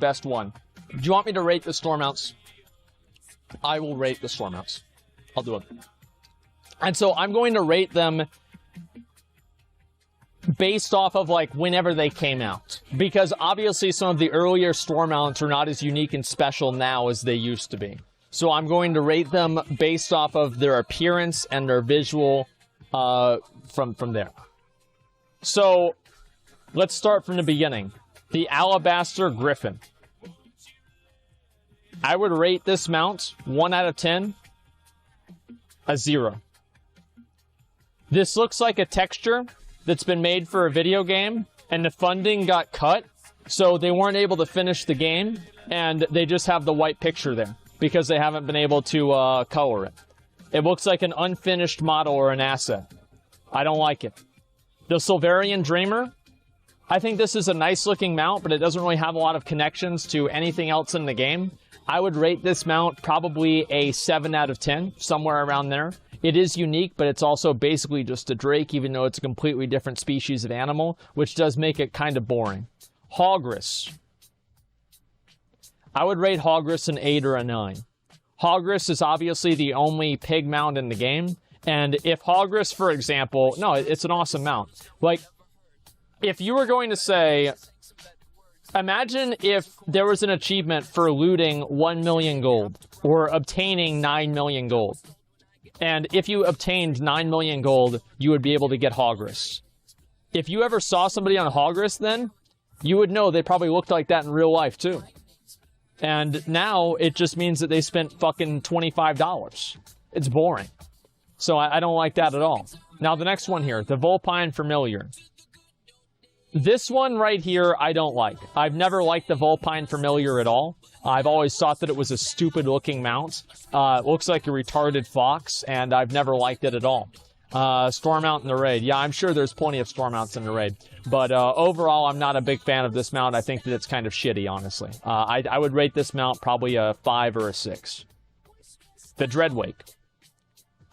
best one. Do you want me to rate the store mounts? I will rate the store mounts. I'll do it. And so I'm going to rate them based off of, like, whenever they came out. Because obviously some of the earlier store mounts are not as unique and special now as they used to be. So I'm going to rate them based off of their appearance and their visual from there. So let's start from the beginning. The Alabaster Griffin. I would rate this mount 1 out of 10, a 0. This looks like a texture that's been made for a video game, and the funding got cut, so they weren't able to finish the game, and they just have the white picture there, because they haven't been able to color it. It looks like an unfinished model or an asset. I don't like it. The Silverian Dreamer. I think this is a nice looking mount, but it doesn't really have a lot of connections to anything else in the game. I would rate this mount probably a 7 out of 10, somewhere around there. It is unique, but it's also basically just a drake, even though it's a completely different species of animal, which does make it kind of boring. Hogrus. I would rate Hogrus an 8 or a 9. Hogrus is obviously the only pig mount in the game, and if Hogrus, for example... No, it's an awesome mount. Like, if you were going to say... Imagine if there was an achievement for looting 1 million gold, or obtaining 9 million gold. And if you obtained 9 million gold, you would be able to get Hogrus. If you ever saw somebody on Hogrus then, you would know they probably looked like that in real life too. And now, it just means that they spent fucking $25. It's boring. So I don't like that at all. Now the next one here, the Vulpine Familiar. This one right here, I don't like. I've never liked the Vulpine Familiar at all. I've always thought that it was a stupid-looking mount. It looks like a retarded fox, and I've never liked it at all. Storm mount in the raid. Yeah, I'm sure there's plenty of storm mounts in the raid. But overall, I'm not a big fan of this mount. I think that it's kind of shitty, honestly. I would rate this mount probably a 5 or a 6. The Dreadwake.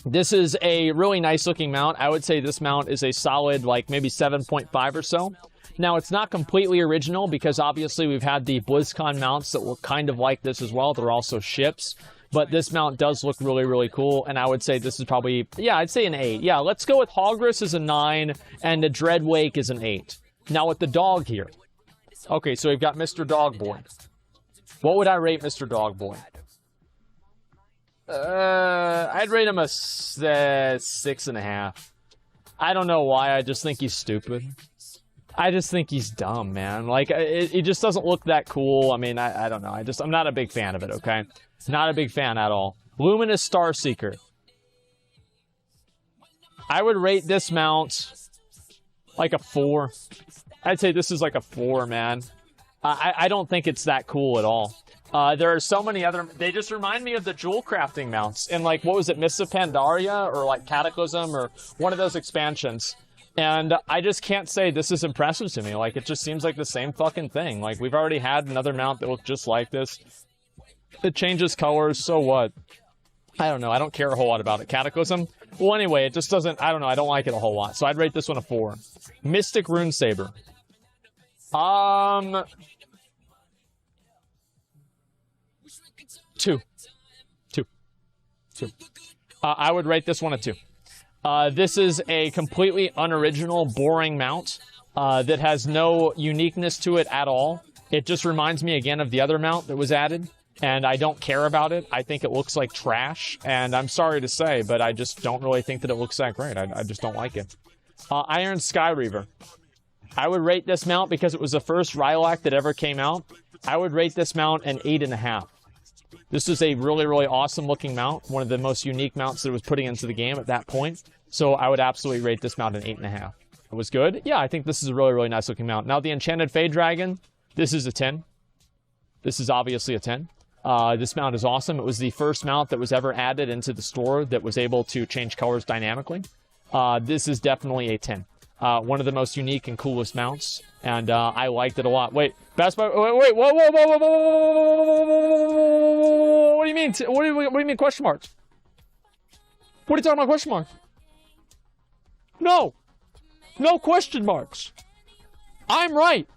This is a really nice-looking mount. I would say this mount is a solid, like, maybe 7.5 or so. Now, it's not completely original because obviously we've had the BlizzCon mounts that look kind of like this as well. They're also ships. But this mount does look really, really cool. And I would say this is probably, yeah, I'd say an 8. Yeah, let's go with Hogrus as a 9 and the Dreadwake as an 8. Now with the dog here. Okay, so we've got Mr. Dog Boy. What would I rate Mr. Dog Boy? I'd rate him a 6.5. I don't know why, I just think he's stupid. I just think he's dumb, man. Like, it just doesn't look that cool. I mean, I don't know. I'm not a big fan of it, okay? Not a big fan at all. Luminous Starseeker. I would rate this mount like a 4. I'd say this is like a 4, man. I don't think it's that cool at all. There are so many other... They just remind me of the jewel crafting mounts. In, like, what was it? Mists of Pandaria? Or, like, Cataclysm? Or one of those expansions. And I just can't say this is impressive to me. Like, it just seems like the same fucking thing. Like, we've already had another mount that looked just like this. It changes colors, so what? I don't know. I don't care a whole lot about it. Cataclysm? Well, anyway, it just doesn't... I don't know. I don't like it a whole lot. So I'd rate this one a 4. Mystic Runesaber. 2. I would rate this one a 2. This is a completely unoriginal, boring mount that has no uniqueness to it at all. It just reminds me again of the other mount that was added, and I don't care about it. I think it looks like trash, and I'm sorry to say, but I just don't really think that it looks that great. I just don't like it. Iron Sky Reaver. I would rate this mount because it was the first Rylak that ever came out. I would rate this mount an 8.5. This is a really, really awesome looking mount. One of the most unique mounts that it was putting into the game at that point. So I would absolutely rate this mount an 8.5. It was good? Yeah, I think this is a really, really nice looking mount. Now the Enchanted Fade Dragon, this is a 10. This is obviously a 10. This mount is awesome. It was the first mount that was ever added into the store that was able to change colors dynamically. This is definitely a 10. One of the most unique and coolest mounts, and I liked it a lot. Wait, Best Buy, wait, whoa, what do you mean? What do you mean question marks? What are you talking about question marks? No question marks. I'm right.